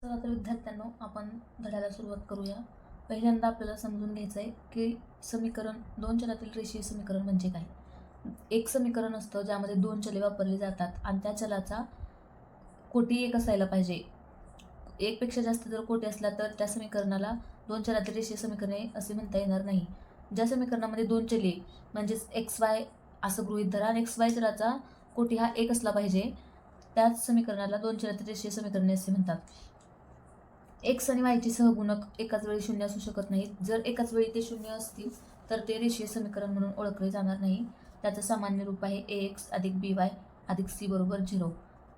तर विद्यार्थ्यांनो, आपण धड्याला सुरुवात करूया. पहिल्यांदा आपल्याला समजून घ्यायचं आहे की समीकरण दोन चलातील रेषीय समीकरण म्हणजे काय. एक समीकरण असतं ज्यामध्ये दोन चले वापरली जातात आणि त्या चलाचा कोटी एक असायला पाहिजे. एकपेक्षा जास्त जर कोटी असला तर त्या समीकरणाला दोन चलातील रेषीय समीकरणे असे म्हणता येणार नाही. ज्या समीकरणामध्ये दोन चले म्हणजेच एक्स वाय असं गृहीत धरा आणि एक्स वाय चलाचा कोटी हा एक असला पाहिजे, त्याच समीकरणाला दोन चलातील रेषीय समीकरणे असे म्हणतात. एक्स आणि वायचे सहगुणक एकाच वेळी शून्य असू शकत नाहीत. जर एकाच वेळी ते शून्य असतील तर ते रेषीय समीकरण म्हणून ओळखले जाणार नाही. त्याचं सामान्य रूप आहे ए एक्स अधिक बी वाय अधिक सी बरोबर 0.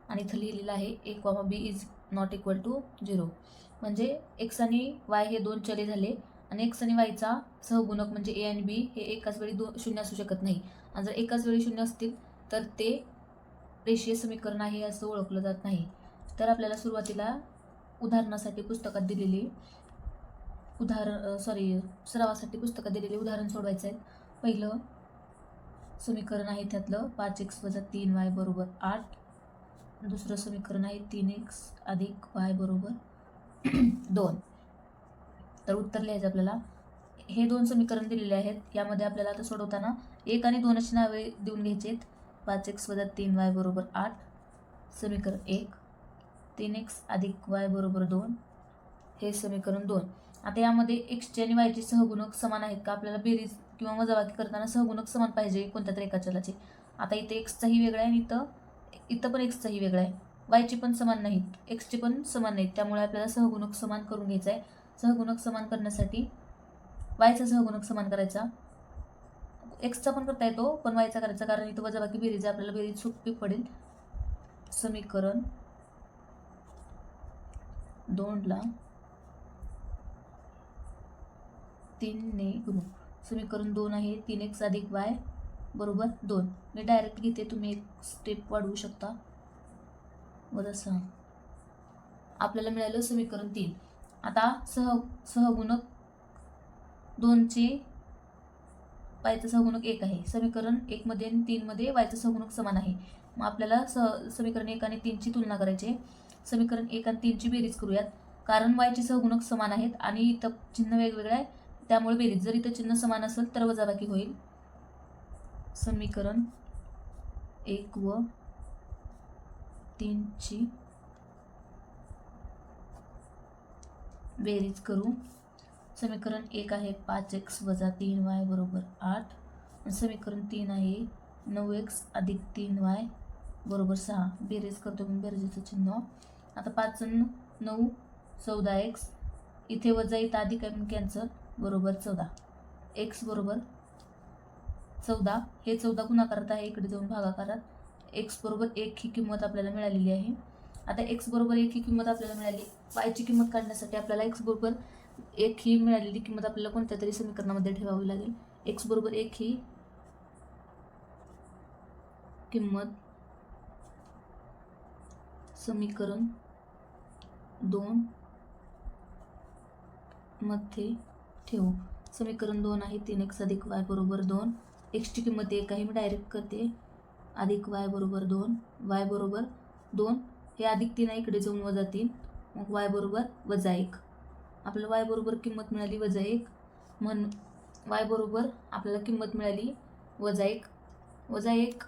आणि इथं लिहिलेलं आहे A comma B is not equal to 0. म्हणजे एक्स आणि वाय हे दोन चले झाले आणि एक्स आणि वायचा सहगुणक म्हणजे ए आणि बी हे एकाच वेळी शून्य असू शकत नाही. आणि जर एकाच वेळी शून्य असतील तर ते रेषीय समीकरण आहे असं ओळखलं जात नाही. तर आपल्याला सुरुवातीला उदाहरणासाठी पुस्तकात दिलेली सरावासाठी पुस्तकात दिलेले उदाहरण सोडवायचं आहे. पहिलं समीकरण आहे त्यातलं 5x - 3y बरोबर 8. दुसरं समीकरण आहे 3x अधिक y बरोबर 2. तर उत्तर लिहायचं आपल्याला. हे दोन समीकरण दिलेले आहेत. यामध्ये आपल्याला आता सोडवताना 1 आणि 2 अशी नावे देऊन घ्यायची आहेत. 5x - 3y बरोबर 8 समीकरण 1, 3x अधिक y बरोबर 2 हे समीकरण 2. आता यामध्ये एक्सचे आणि वायचे सहगुणक समान आहेत का. आपल्याला बेरीज किंवा वजाबाकी करताना सहगुणक समान पाहिजे कोणत्या तरी एका चलाचे. आता इथे एक्सचाही वेगळा आहे आणि इथं पण एक्सचाही वेगळा आहे. वायचे पण समान नाहीत, एक्सचे पण समान नाहीत. त्यामुळे आपल्याला सहगुणक समान करून घ्यायचा आहे. सहगुणक समान करण्यासाठी वायचा सहगुणक समान करायचा. एक्सचा पण करता येतो पण वायचा करायचा, कारण इथं वजाबाकी बेरीज आहे, आपल्याला बेरीज सोपी पडेल. समीकरण 2ला 3 ने गुणू. समीकरण 2 आहे 3x अधिक y बरोबर 2. मी डायरेक्ट घेते, तुम्ही एक स्टेप वाढवू शकता. -6 आपल्याला मिळालं समीकरण 3. आता सहगुणक 2चे वायचा सहगुणक 1 आहे. समीकरण 1 मध्ये आणि 3 मध्ये वायचा सहगुणक समान आहे. मग आपल्याला समीकरण 1 आणि 3 ची तुलना करायची. समीकरण 1 आणि 3 ची बेरीज करूयात, कारण वायचे सहगुणक समान आहेत आणि इथं चिन्ह वेगवेगळं आहे त्यामुळे बेरीज. जर इथं चिन्ह समान असेल तर वजाबाकी होईल. समीकरण 1 व 3 ची बेरीज करू. समीकरण 1 आहे 5x - 3y बरोबर 8. समीकरण 3 आहे 9x अधिक 3y बरोबर 6. बेरीज करतो मी, बेरजेचं चिन्ह. आता 5 आणि 9 14x, इथे वजा इथं अधिक आहे म्हणून कॅन्सल, बरोबर 14. x बरोबर 14. हे 14 गुणाकारात आहे, इकडे जाऊन भागाकारात. x बरोबर 1 ही किंमत आपल्याला मिळालेली आहे. आता x बरोबर 1 ही किंमत आपल्याला मिळाली. वायची किंमत काढण्यासाठी आपल्याला x बरोबर 1 ही मिळालेली किंमत आपल्याला कोणत्या तरी समीकरणामध्ये ठेवावी लागेल. x बरोबर 1 ही किंमत समीकरण 2 मध्ये ठेवू. समीकरण 2 आहे 3x अधिक y बरोबर 2. x ची किंमत 1 आहे, मी डायरेक्ट करते. अधिक y बरोबर 2, y बरोबर 2, हे अधिक 3 आहे, इकडे जाऊन वजा 3, मग y बरोबर वजा 1. आपल्याला y बरोबर किंमत मिळाली वजा 1. म्हणून y बरोबर आपल्याला किंमत मिळाली वजा 1. वजा 1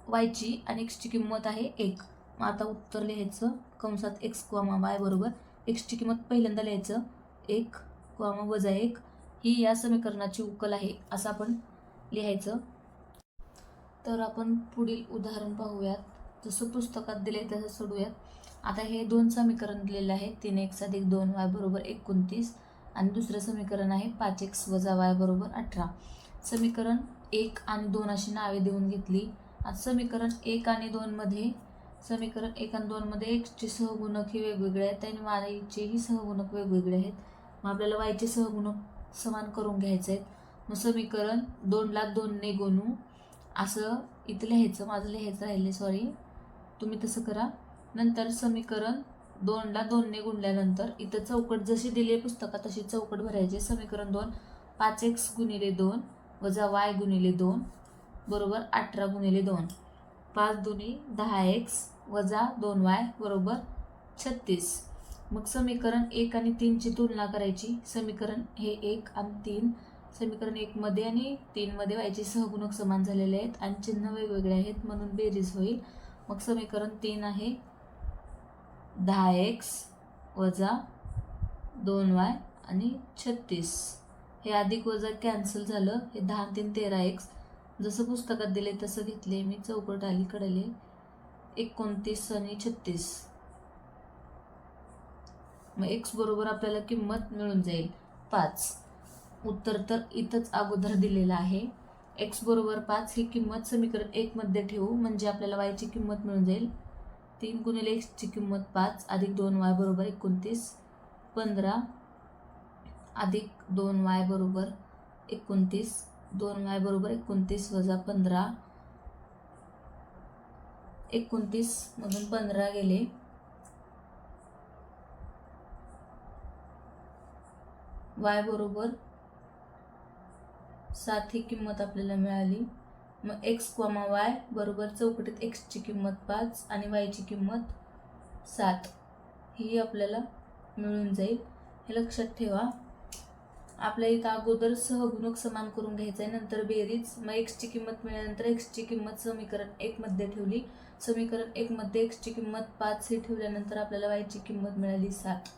वायची आणि एक्सची किंमत आहे 1. मग आता उत्तर लिहायचं कंसात x, y बरोबर एक्सची किंमत पहिल्यांदा लिहायचं 1, वजा 1 ही या समीकरणाची उकल आहे असं आपण लिहायचं. तर आपण पुढील उदाहरण पाहूयात. जसं पुस्तकात दिले तसं सोडूयात. आता हे दोन समीकरण दिलेले आहेत 3x अधिक 2y बरोबर 29 आणि दुसरं समीकरण आहे 5x - y बरोबर 18. समीकरण 1 आणि 2 अशी नावे देऊन घेतली. आता समीकरण 1 आणि 2 मध्ये एक्सचे सहगुणक हे वेगवेगळे आहेत आणि वायचेही सहगुणक वेगवेगळे आहेत. मग आपल्याला वायचे सहगुणक समान करून घ्यायचे आहेत. मग समीकरण 2ला 2 ने गुणू असं इथं लिहायचं. माझं लिहायचं राहिले, सॉरी, तुम्ही तसं करा. नंतर समीकरण 2ला 2 ने गुणल्यानंतर इथं चौकट जशी दिली आहे पुस्तकात तशी चौकट भरायची. समीकरण 2 5x - 2 वजा y - 2 बरोबर 18 - 2. 5 × 2 = 10x वजा 2y बरोबर 36. मग समीकरण 1 आणि 3ची तुलना करायची. समीकरण हे 1 आणि 3, समीकरण 1 मध्ये आणि 3 मध्ये वायचे सहगुणक समान झालेले आहेत आणि चिन्ह वेगवेगळे आहेत म्हणून बेरीज होईल. मग समीकरण 3 आहे 10x वजा 2y आणि 36. हे अधिक वजा कॅन्सल झालं. हे 10 आणि 3 13x, जसं पुस्तकात दिले तसं घेतले मी. चौकट अलीकडले 29 आणि 36. मग x बरोबर आपल्याला किंमत मिळून जाईल 5. उत्तर तर इथंच अगोदर दिलेलं आहे. x बरोबर 5 ही किंमत समीकरण 1 मध्ये ठेवू म्हणजे आपल्याला y ची किंमत मिळून जाईल. 3 गुणिले x ची किंमत 5 अधिक 2y बरोबर 29. 15 अधिक 2y बरोबर 29. 2y बरोबर 29 वजा 15. 29 मधून 15 गेले. y बरोबर 7 ही किंमत आपल्याला मिळाली. मग x, y बरोबर चौकटीत x ची किंमत 5 आणि y ची किंमत 7 ही आपल्याला मिळून जाईल. हे लक्षात ठेवा. आपल्या इथं अगोदर सहगुणक समान करून घ्यायचं आहे, नंतर बेरीज. मग x ची किंमत मिळाल्यानंतर x ची किंमत समीकरण 1 मध्ये ठेवली. समीकरण 1 मध्ये x ची किंमत 5 ही ठेवल्यानंतर आपल्याला y ची किंमत मिळाली 7.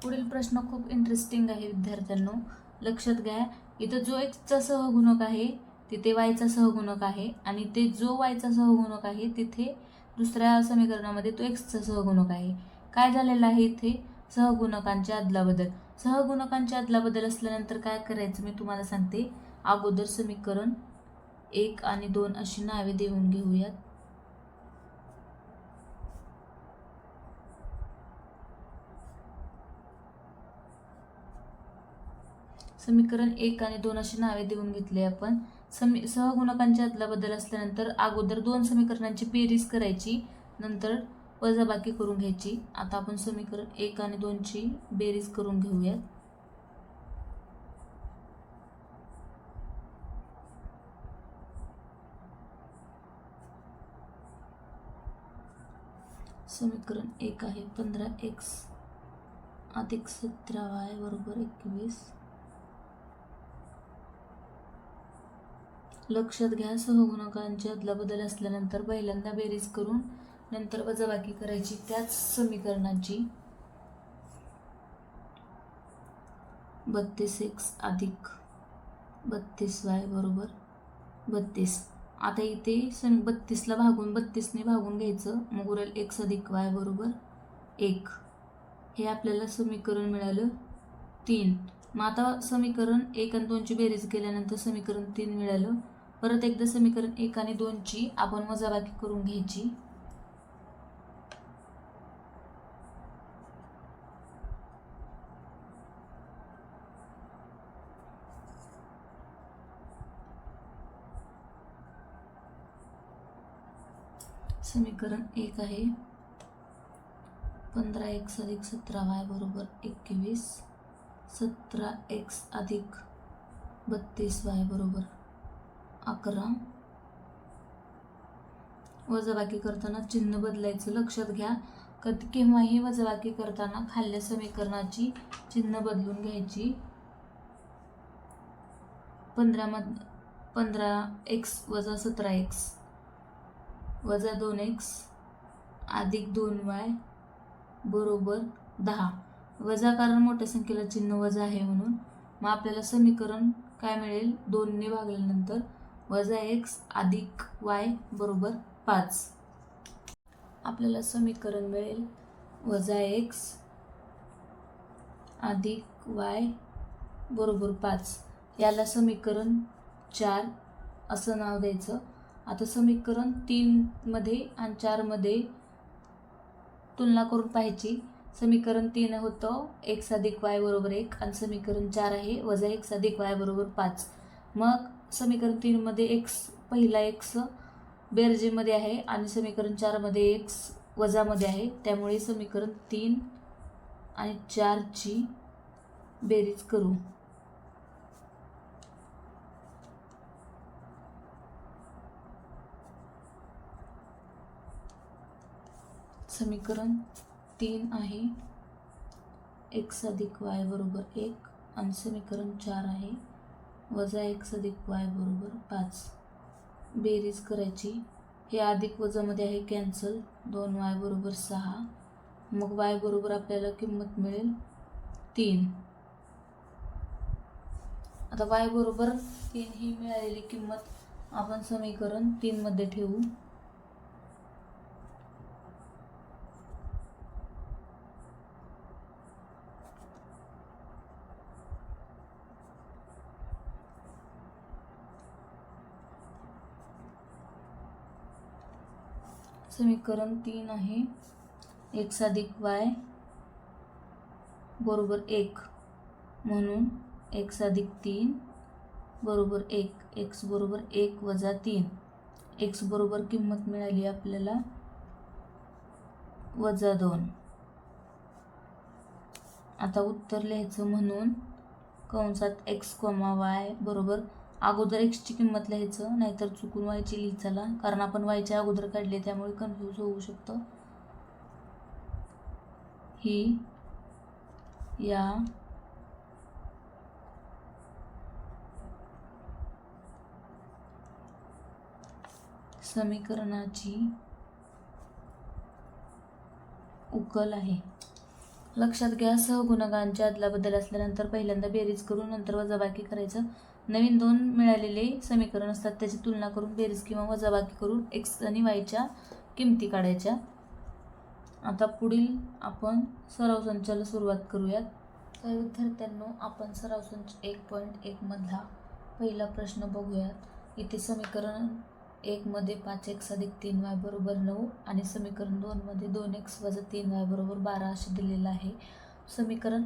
पुढील प्रश्न खूप इंटरेस्टिंग आहे विद्यार्थ्यांनो, लक्षात घ्या. इथं जो एक्सचा सहगुणक आहे तिथे वायचा सहगुणक आहे आणि ते जो वायचा सहगुणक आहे तिथे दुसऱ्या समीकरणामध्ये तो एक्सचा सहगुणक आहे. काय झालेलं आहे इथे? सहगुणकांची अदलाबदल. सहगुणकांची अदलाबदल असल्यानंतर काय करायचं मी तुम्हाला सांगते. अगोदर समीकरण 1 आणि 2 अशी नावे देऊन घेऊयात. समीकरण 1 आणि 2 अशी नावे देऊन घेतली आपण. सहगुणकांची अदलाबदल असल्यानंतर अगोदर 2 समीकरणांची बेरीज करायची, नंतर वजाबाकी करून घ्यायची. आता आपण समीकरण 1 आणि 2 ची बेरीज करून घेऊयात. समीकरण 1 आहे 15x अधिक 17y बरोबर 21. लक्षात घ्या, सहगुणकांची अदलाबदल असल्यानंतर पहिल्यांदा बेरीज करून नंतर वजाबाकी करायची त्याच समीकरणाची. 32x अधिक 32y बरोबर 32. आता इथे 32ला भागून 32ने भागून घ्यायचं, मग उरेल x अधिक y बरोबर 1. हे आपल्याला समीकरण मिळालं 3. मग आता समीकरण 1 आणि 2 ची बेरीज केल्यानंतर समीकरण 3 मिळालं. परत एकदा समीकरण 1 आणि 2 ची आपण वजाबाकी करून घ्यायची. समीकरण 1 आहे 15x अधिक 17y बरोबर 21. 17x अधिक 32y बरोबर 11. वजाबाकी करताना चिन्ह बदलायचं. लक्षात घ्या, केव्हाही वजाबाकी करताना खाल्ल्या समीकरणाची चिन्ह बदलून घ्यायची. 15x वजा 17x वजा 2x अधिक 2y बरोबर 10. वजा कारण मोठ्या संख्येला चिन्ह वजा आहे म्हणून. मग आपल्याला समीकरण काय मिळेल? 2 ने भागल्यानंतर वजा x अधिक y बरोबर 5. आपल्याला समीकरण मिळेल वजा x अधिक y बरोबर 5. याला समीकरण 4 असं नाव द्यायचं. आता समीकरण 3 मध्ये आणि 4 मध्ये तुलना करून पाहायची. समीकरण 3 होतं x अधिक y बरोबर 1 आणि समीकरण 4 आहे वजा x अधिक y बरोबर 5. मग समीकरण 3 मध्ये x, पहिला x बेरजेमध्ये आहे आणि समीकरण 4 मध्ये x वजामध्ये आहे, त्यामुळे समीकरण 3 आणि 4 ची बेरीज करू. समीकरण 3 आहे x अधिक y बरोबर 1 आणि समीकरण 4 आहे वजा x अधिक y बरोबर 5. बेरीज करायची. हे अधिक वजामध्ये आहे कॅन्सल. 2y बरोबर 6. मग y बरोबर आपल्याला किंमत मिळेल 3. आता y बरोबर 3 ही मिळालेली किंमत आपण समीकरण 3 मध्ये ठेवू. समीकरण 3 आहे x अधिक y बरोबर 1 म्हणून x अधिक 3 बरोबर 1. x बरोबर 1 वजा 3. x बरोबर किंमत मिळाली आपल्याला वजा 2. आता उत्तर लिहायचं म्हणून कंसात x, y बरोबर अगोदर x ची किंमत लिहायचं, नाहीतर चुकून y ची लिहित चला, कारण आपण y च्या अगोदर काढले त्यामुळे कन्फ्यूज होऊ शकतं. ही या समीकरणाची उकल आहे. लक्षात घ्या, सहगुणकांची अदलाबदल असल्यानंतर पहिल्यांदा बेरीज करून नंतर वजाबाकी करायचं. नवीन 2 मिळालेले समीकरण असतात त्याची तुलना करून बेरीज किंवा वजाबाकी करून x आणि y च्या किमती काढायच्या. आता पुढील आपण सराव संचाला सुरुवात करूयात. तर विद्यार्थ्यांनो, आपण सराव संच 1.1 मधला पहिला प्रश्न बघूयात. इथे समीकरण 1 मध्ये 5x अधिक 3y बरोबर 9 आणि समीकरण 2 मध्ये 2x वजा 3y बरोबर 12 असे दिलेलं आहे. समीकरण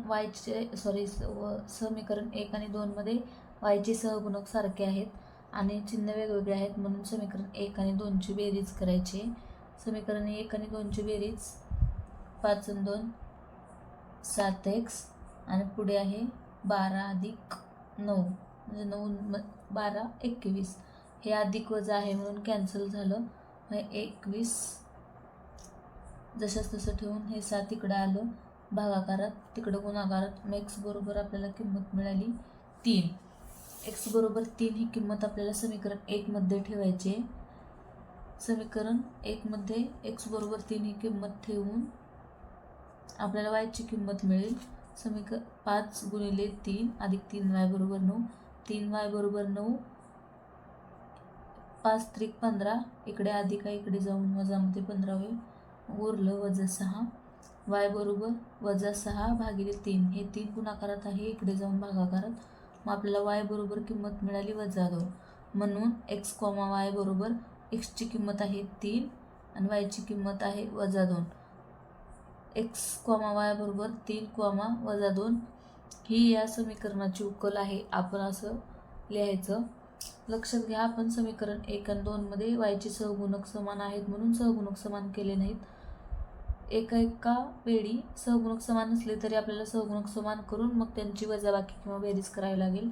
समीकरण 1 आणि 2 मध्ये y चे सहगुणक सारखे आहेत आणि चिन्ह वेगवेगळे आहेत, म्हणून समीकरण 1 आणि 2 ची बेरीज करायची. समीकरण 1 आणि 2 ची बेरीज 5 आणि 2 7x आणि पुढे आहे 12 अधिक 9 म्हणजे 9 12 21. हे अधिक वजा आहे म्हणून कॅन्सल झालं. 21 जशाच तसं ठेवून हे 7 इकडं आलं भागाकारात, तिकडं गुणाकारात. मग x बरोबर आपल्याला किंमत मिळाली 3. x बरोबर 3 ही किंमत आपल्याला समीकरण 1 मध्ये ठेवायची. समीकरण 1 मध्ये x बरोबर 3 ही किंमत ठेवून आपल्याला y ची किंमत मिळेल. समीकरण 5 गुणिले 3 अधिक 3y बरोबर 9. 3y बरोबर 9. 5 त्रिक 15. इकडे अधिक आहे, इकडे जाऊन वजामध्ये 15 होईल. उरलं वजा 6. y बरोबर वजा 6 भागिले 3. हे 3 गुणाकारात आहे, इकडे जाऊन भागाकारात. मग आपल्याला y बरोबर किंमत मिळाली वजा 2. म्हणून x, y बरोबर x ची किंमत आहे 3 आणि y ची किंमत आहे वजा 2. x, y बरोबर 3, वजा 2 ही या समीकरणाची उकल आहे. आपण असं लिहायचं. लक्षात घ्या, आपण समीकरण 1 आणि 2 मध्ये y चे सहगुणक समान आहेत म्हणून सहगुणक समान केले नाहीत. एका वेळी सहगुणक समान नसले तरी आपल्याला सहगुणक समान करून मग त्यांची वजाबाकी किंवा बेरीज करावी लागेल.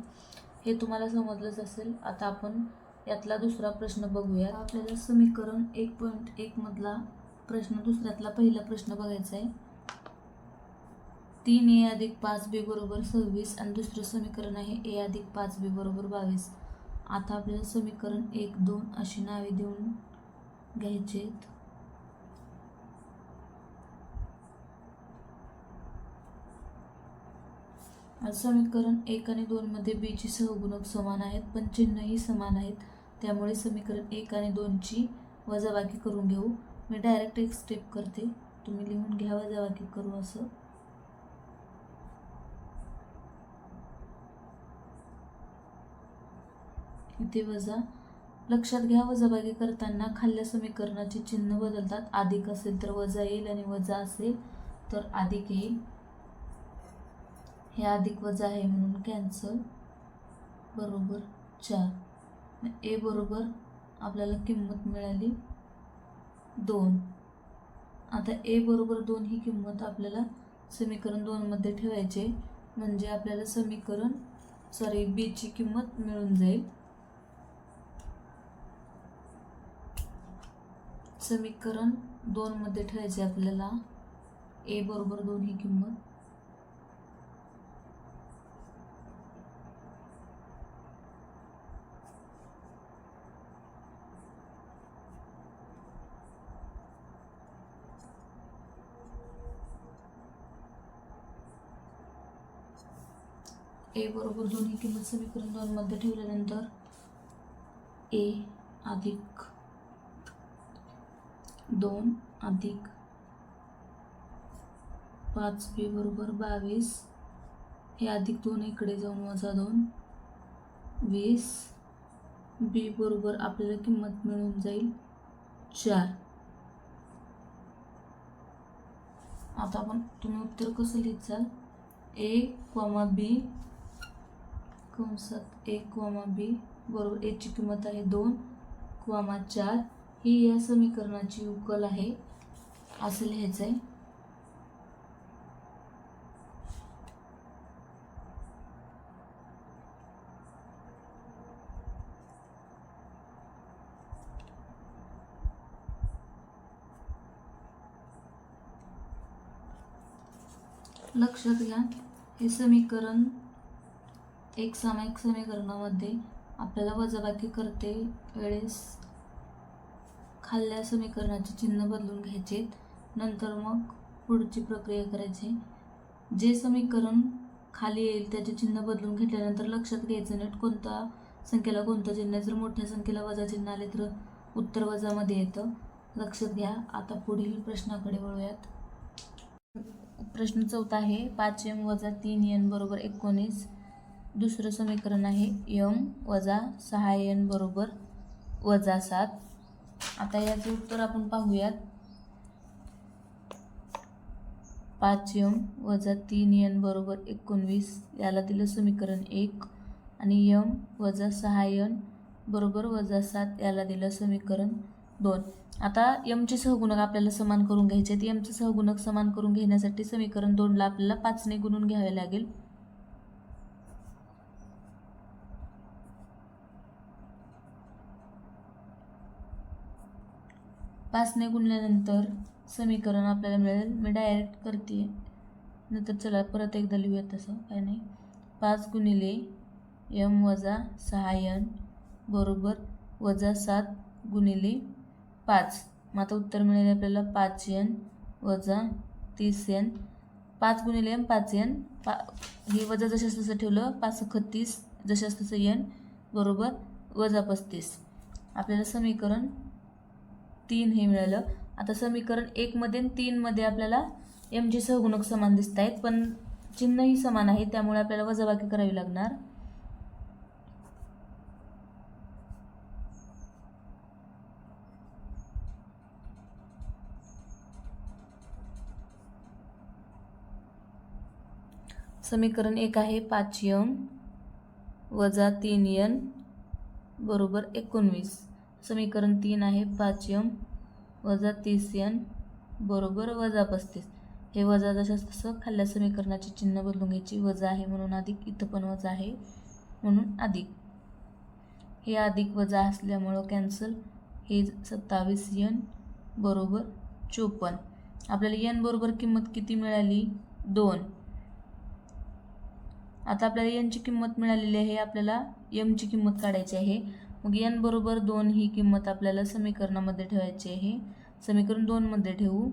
हे तुम्हाला समजलंच असेल. आता आपण यातला दुसरा प्रश्न बघूया. आपल्याला समीकरण 1.1 मधला प्रश्न दुसऱ्यातला पहिला प्रश्न बघायचा आहे. 3a अधिक 5b बरोबर 26 आणि दुसरं समीकरण आहे a अधिक 5b बरोबर 22. आता आपल्याला समीकरण 1, 2 अशी नावे देऊन घ्यायचे. समीकरण 1 आणि 2 मध्ये b ची सहगुणक समान आहेत पण चिन्हही समान आहेत, त्यामुळे समीकरण 1 आणि 2 ची वजाबाकी करून घेऊ. मी डायरेक्ट एक स्टेप करते, तुम्ही लिहून घ्या वजाबाकी करू असं. इथे वजा. लक्षात घ्या, वजाबाकी करताना खाल्ल्या समीकरणाचे चिन्ह बदलतात. अधिक असेल तर वजा येईल आणि वजा असेल तर अधिक येईल. हे अधिक वजा आहे म्हणून कॅन्सल. बरोबर 4. ए बरोबर आपल्याला किंमत मिळाली 2. आता ए बरोबर 2 ही किंमत आपल्याला समीकरण 2 मध्ये ठेवायचे म्हणजे आपल्याला समीकरण बी ची किंमत मिळून जाईल. समीकरण 2 मध्ये ठेवायचे आपल्याला ए बरोबर 2 ही किंमत, ए बरोबर 2 ही किंमत समीकरण 2 मध्ये ठेवल्यानंतर ए अधिक 2 अधिक 5b बरोबर 22, हे अधिक 2 इकडे जाऊन वजा 2 20, बी बरोबर आपल्याला किंमत मिळून जाईल 4. आता आपण तुम्ही उत्तर कसं लिहिचाल, ए कॉमा बी कंसात ए कॉमा बी बरोबर ए ची किंमत आहे 2 कॉमा 4, ही या समीकरणाची उकल आहे असं लिहायचं आहे. लक्षात घ्या, हे समीकरण एक सामायिक समीकरणामध्ये आपल्याला वजाबाकी करते वेळेस खाल्ल्या समीकरणाचे चिन्ह बदलून घ्यायचे, नंतर मग पुढची प्रक्रिया करायची. जे समीकरण खाली येईल त्याचे चिन्ह बदलून घेतल्यानंतर लक्षात घ्यायचं नीट कोणत्या संख्येला कोणतं चिन्ह, जर मोठ्या संख्येला वजा चिन्ह आले तर उत्तर वजामध्ये येतं. लक्षात घ्या. आता पुढील प्रश्नाकडे वळूयात. प्रश्न 4 आहे, 5m वजा 3n बरोबर 19. दुसरं समीकरण आहे m वजा 6n बरोबर वजा 7. आता याचे उत्तर आपण पाहूयात. 5m वजा 3n बरोबर 19 याला दिलं समीकरण 1 आणि m वजा 6n बरोबर वजा 7 याला दिलं समीकरण 2. आता mचे सहगुणक आपल्याला समान करून घ्यायचे आहेत. mचे सहगुणक समान करून घेण्यासाठी समीकरण 2ला आपल्याला 5 ने गुणून घ्यावे लागेल. पाच ने गुणल्यानंतर समीकरण आपल्याला मिळेल, मी डायरेक्ट करते नंतर चला परत एकदा लिहूया, तसं काय नाही. 5 गुणिले m वजा 6n बरोबर वजा 7 गुणिले 5. मग आता उत्तर मिळेल आपल्याला 5n वजा 30n. 5 गुणिले m 5n, हे वजा जशास तसं ठेवलं, 5 30 जशास तसं n बरोबर वजा 35. आपल्याला समीकरण 3 हे मिळालं. आता समीकरण 1 मध्ये आणि 3 मध्ये आपल्याला mचे सहगुणक समान दिसत आहेत, पण चिन्हही समान आहे, त्यामुळे आपल्याला वजाबाकी करावी लागणार. समीकरण 1 आहे 5m वजा 3n बरोबर 19. समीकरण 3 आहे 5m वजा 30n बरोबर वजा 35. हे वजा जशास तसं खाल्ल्या समीकरणाचे चिन्ह बदलून घ्यायची. वजा आहे म्हणून अधिक, इथं पण वजा आहे म्हणून अधिक. हे अधिक वजा असल्यामुळं कॅन्सल. हे 27n बरोबर 54. आपल्याला n बरोबर किंमत किती मिळाली, 2. आता आपल्याला n ची किंमत मिळालेली आहे, आपल्याला m ची किंमत काढायची आहे. मग n बरोबर 2 ही किंमत आपल्याला समीकरणामध्ये ठेवायची आहे. समीकरण 2 मध्ये ठेवू.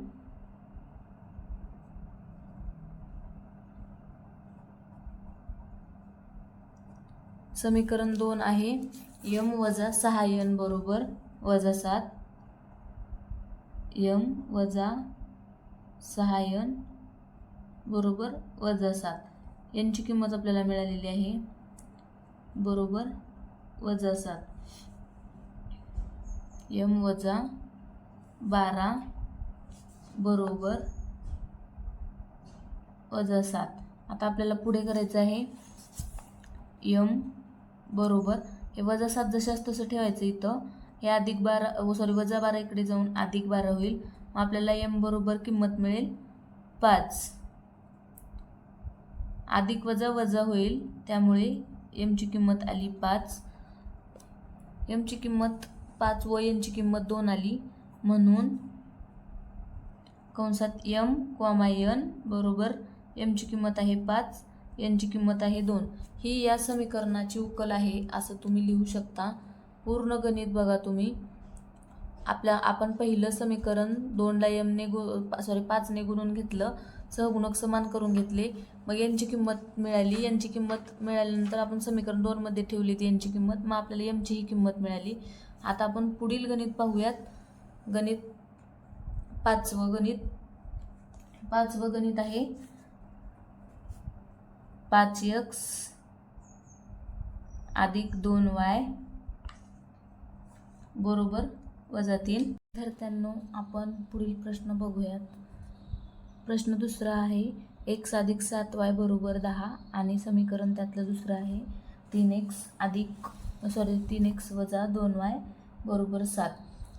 समीकरण 2 आहे m वजा 6n बरोबर वजा 7. m वजा 6n बरोबर वजा 7. n ची किंमत आपल्याला मिळालेली आहे बरोबर वजा 7. m वजा 12 बरोबर वजा 7. आता आपल्याला पुढे करायचं आहे. m बरोबर हे वजा 7 जशास तसं ठेवायचं इथं. हे अधिक 12 वजा 12 इकडे जाऊन अधिक 12 होईल. मग आपल्याला m बरोबर किंमत मिळेल 5. अधिक वजा वजा होईल, त्यामुळे m ची किंमत आली 5. m ची किंमत 5 व n ची किंमत 2 आली. म्हणून कंसात m, n बरोबर mची किंमत आहे 5, nची किंमत आहे 2. ही या समीकरणाची उकल आहे असं तुम्ही लिहू शकता. पूर्ण गणित बघा तुम्ही. आपण पहिलं समीकरण 2 ला m 5 ने गुणून घेतलं, सहगुणक समान करून घेतले, मग यांची किंमत मिळाली. यांची किंमत मिळाल्यानंतर आपण समीकरण 2 मध्ये ठेवली ती यांची किंमत, मग आपल्याला m ची ही किंमत मिळाली. आता आपण पुढील गणित पाहूयात. पाचवं गणित आहे 5x अधिक 2y बरोबर -3. विद्यार्थ्यांनो, आपण पुढील प्रश्न बघूयात. प्रश्न दुसरा आहे x अधिक 7y बरोबर 10 आणि समीकरण त्यातलं दुसरं आहे 3x वजा 2y बरोबर 7.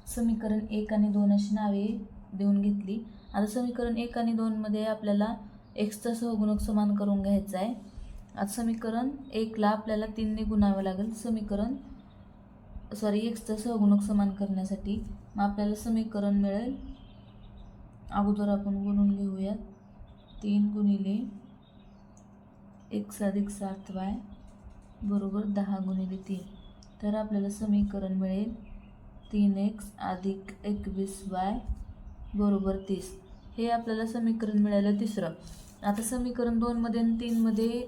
समीकरण 1 आणि 2 अशी नावे देऊन घेतली. आता समीकरण 1 आणि 2 मध्ये आपल्याला xचा सहगुणक समान करून घ्यायचा आहे. आता समीकरण 1 ला आपल्याला 3 ने गुणावे लागेल xचा सहगुणक समान करण्यासाठी. मग आपल्याला समीकरण मिळेल, अगोदर आपण गुणून घेऊयात, 3 गुणिले x अधिक 7y बरोबर 10 गुणिले 3. तर आपल्याला समीकरण मिळेल 3x अधिक 21y बरोबर 30. हे आपल्याला समीकरण मिळालं तिसरं. आता समीकरण 2 मध्ये आणि 3 मध्ये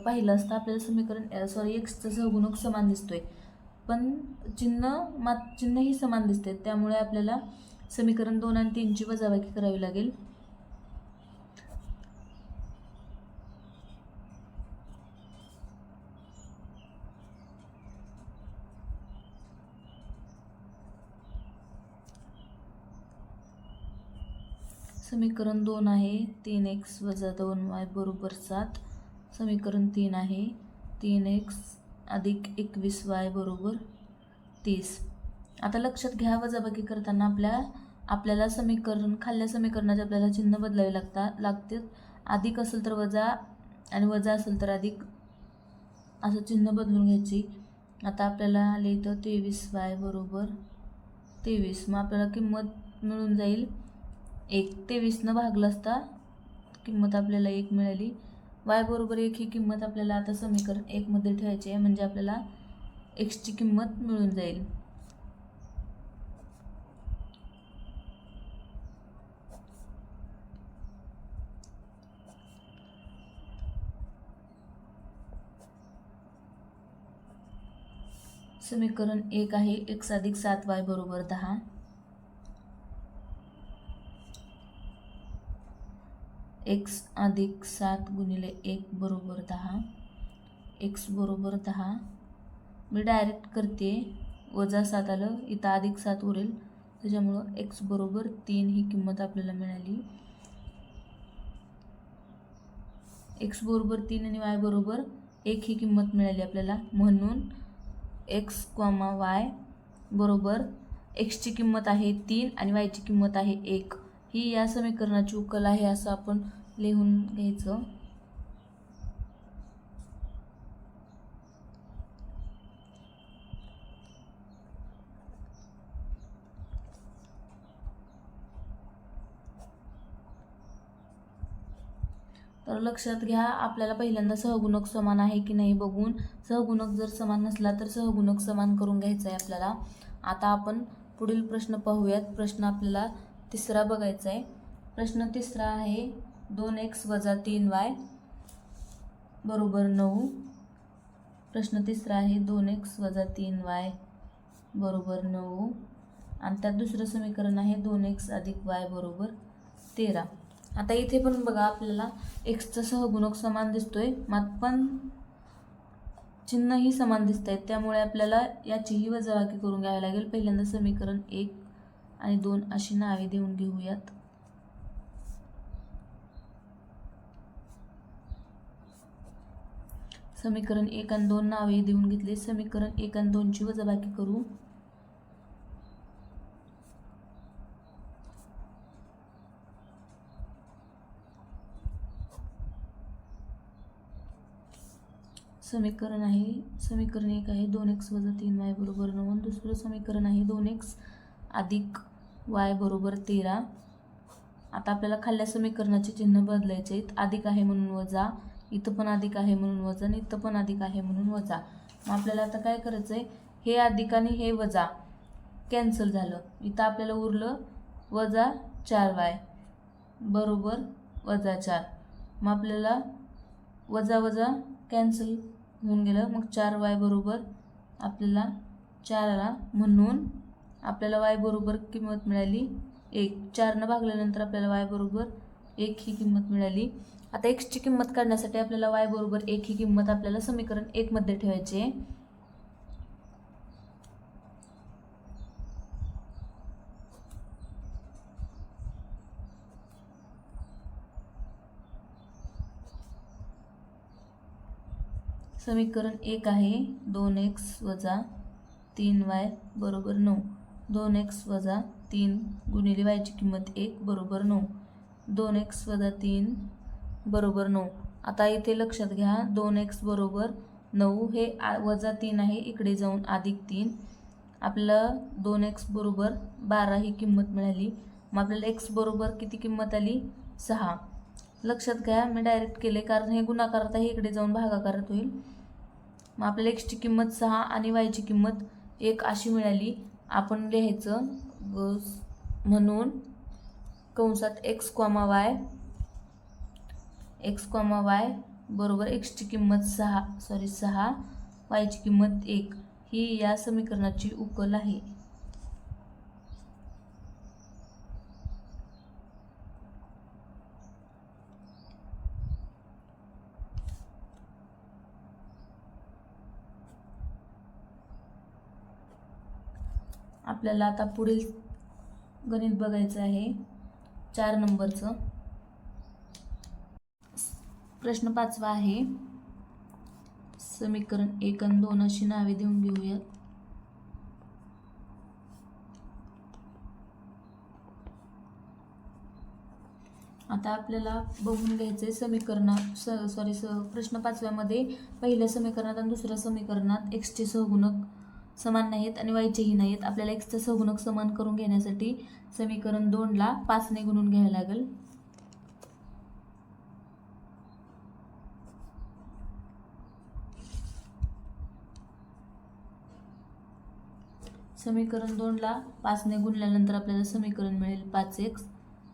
पाहिलं असता आपल्याला xचा सहगुणक समान दिसतोय, पण चिन्ह ही समान दिसते. त्यामुळे आपल्याला समीकरण 2 आणि 3 ची वजाबाकी करावी लागेल. समीकरण 2 आहे 3x वजा 2y बरोबर 7. समीकरण 3 आहे 3x अधिक 21y बरोबर 30. आता लक्षात घ्या, वजाबाकी करताना आपल्याला खाल्ल्या समीकरणाचे आपल्याला चिन्ह बदलावे लागते. अधिक असेल तर वजा आणि वजा असेल तर अधिक असं चिन्ह बदलून घ्यायची. आता आपल्याला आले इथं 23y बरोबर 23. मग आपल्याला किंमत मिळून जाईल 1. 23 न भागलं असता किंमत आपल्याला 1 मिळाली. y बरोबर 1 ही किंमत आपल्याला आता समीकरण 1 मध्ये ठेवायची आहे, म्हणजे आपल्याला x ची किंमत मिळून जाईल. समीकरण 1 आहे x अधिक 7y बरोबर 10. x अधिक 7 गुणिले 1 बरोबर 10. x बरोबर 10. मी डायरेक्ट करते, वजा 7 आलं, इथं अधिक 7 उरेल, त्याच्यामुळं x बरोबर 3 ही किंमत आपल्याला मिळाली. x बरोबर 3 आणि y बरोबर 1 ही किंमत मिळाली आपल्याला. म्हणून x, y बरोबर x ची किंमत आहे 3 आणि y ची किंमत आहे 1. ही या समीकरणाची उकल आहे असं आपण लिहून घ्यायचं. तर लक्षात घ्या, आपल्याला पहिल्यांदा सहगुणक समान आहे की नाही बघून, सहगुणक जर समान नसला तर सहगुणक समान करून घ्यायचा आहे आपल्याला. आता आपण पुढील प्रश्न पाहूयात. प्रश्न आपल्याला तिसरा बघायचा आहे. प्रश्न तिसरा आहे 2x वजा 3y बरोबर 9. प्रश्न तिसरा आहे 2x वजा 3y बरोबर 9. आणि त्यात दुसरं समीकरण आहे 2x अधिक y बरोबर 13. आता इथे पण बघा, आपल्याला xचा सहगुणक समान दिसतोय, पण चिन्हही समान दिसत आहेत. त्यामुळे आपल्याला याचीही वजाबाकी करून घ्यावी लागेल. पहिल्यांदा समीकरण 1 आणि 2 अशी नावे देऊन घेऊयात. समीकरण 1 आणि 2 नावे देऊन घेतले. समीकरण 1 आणि 2 ची वजाबाकी करू. समीकरण 1 आहे 2x वजा 3y बरोबर 9. दुसरं समीकरण आहे 2x अधिक y बरोबर 13. आता आपल्याला खाल्ल्या समीकरणाचे चिन्ह बदलायचे आहेत. अधिक आहे म्हणून वजा, इथं पण अधिक आहे म्हणून वजा आणि इथं पण अधिक आहे म्हणून वजा. मग आपल्याला आता काय करायचं आहे, हे अधिक आणि हे वजा कॅन्सल झालं. इथं आपल्याला उरलं वजा 4y बरोबर वजा 4. मग आपल्याला वजा वजा कॅन्सल होऊन गेलं. मग 4y बरोबर आपल्याला 4 आला, म्हणून आपल्याला y बरोबर किंमत मिळाली 1. 4 भागल्यानंतर आपल्याला y बरोबर 1 ही किंमत मिळाली. आता xची किंमत काढण्यासाठी आपल्याला y बरोबर 1 ही किंमत आपल्याला समीकरण 1 मध्ये ठेवायची आहे. समीकरण 1 आहे 2x वजा 3y बरोबर 9. 2x वजा 3 गुणिले y ची किंमत 1 बरोबर 9. 2x वजा 3 बरोबर 9. आता इथे लक्षात घ्या 2x बरोबर 9 हे वजा 3 आहे, इकडे जाऊन अधिक 3. आपल्याला 2x बरोबर 12 ही किंमत मिळाली. मग आपल्याला x बरोबर किती किंमत आली 6. लक्षात घ्या मी डायरेक्ट केले कारण हे गुणाकारात आहे, इकडे जाऊन भागाकारात होईल. मग आपल्याला एक्सची किंमत 6 आणि वायची किंमत 1 अशी मिळाली. आपण लिहायचं म्हणून कंसात x, y बरोबर एक्सची किंमत 6 वायची किंमत 1 ही या समीकरणाची उकल आहे. आपल्याला आता पुढील गणित बघायचं आहे 4 नंबरचं. प्रश्न 5वा आहे. समीकरण 1 आणि 2 अशी नावे देऊन घेऊयात. आता आपल्याला बघून घ्यायचे प्रश्न 5व्यामध्ये पहिल्या समीकरणात आणि दुसऱ्या समीकरणात एक्सचे सहगुणक समान नाहीत आणि वायचेही नाहीत. आपल्याला एक्सचा सहगुणक समान करून घेण्यासाठी समीकरण 2ला 5ने गुणून घ्यावे लागेल. समीकरण 2ला 5ने गुणल्यानंतर आपल्याला समीकरण मिळेल 5x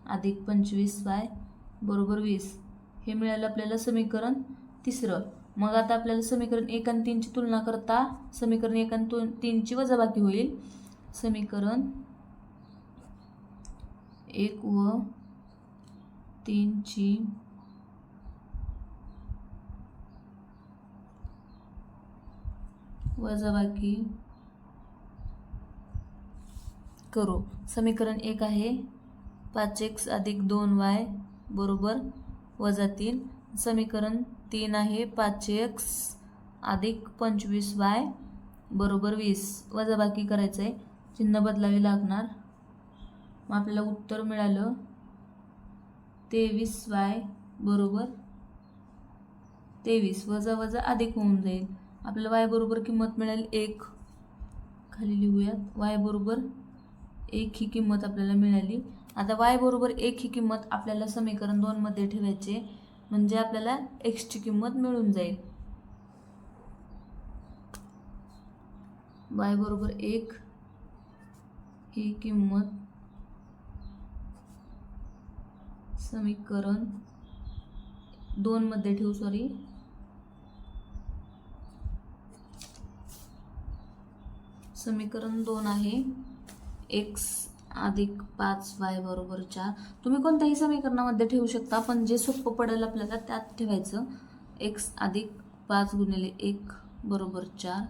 अधिक 25y बरोबर 20. हे मिळालं आपल्याला समीकरण 3. मग आता आपल्याला समीकरण 1 आणि 3ची तुलना करता समीकरण 1 आणि 3ची वजाबाकी होईल. समीकरण 1 व 3ची वजाबाकी करू. समीकरण 1 आहे 5x अधिक 2y बरोबर वजा 3. समीकरण 3 आहे 5x अधिक 25y बरोबर 20. वजाबाकी करायचं आहे, चिन्ह बदलावे लागणार. मग आपल्याला उत्तर मिळालं 23y बरोबर 23. वजा वजा अधिक होऊन जाईल. आपल्याला y बरोबर किंमत मिळेल 1. खाली लिहूयात y बरोबर 1 ही किंमत आपल्याला मिळाली. आता y बरोबर 1 ही किंमत आपल्याला समीकरण 2 मध्ये ठेवायचे, म्हणजे आपल्याला एक्सची किंमत मिळून जाईल. y बरोबर 1 ही किंमत समीकरण 2 मध्ये ठेवू. समीकरण 2 आहे x अधिक 5y बरोबर 4. तुम्ही कोणत्याही समीकरणामध्ये ठेवू शकता, पण जे सोपं पडेल आपल्याला त्यात ठेवायचं. x अधिक 5 गुणिले 1 बरोबर 4.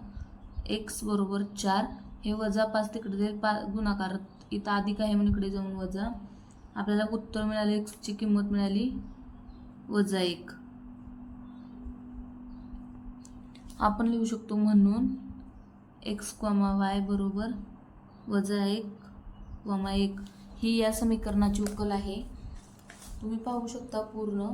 x बरोबर 4. हे वजा 5 तिकडे जाईल, गुणाकार इथं अधिक आहे म्हणून इकडे जाऊन वजा. आपल्याला उत्तर मिळाले एक्सची किंमत मिळाली वजा 1. आपण लिहू शकतो म्हणून x, y बरोबर वजा 1, 1 ही या समीकरणाची उकल आहे. तुम्ही पाहू शकता पूर्ण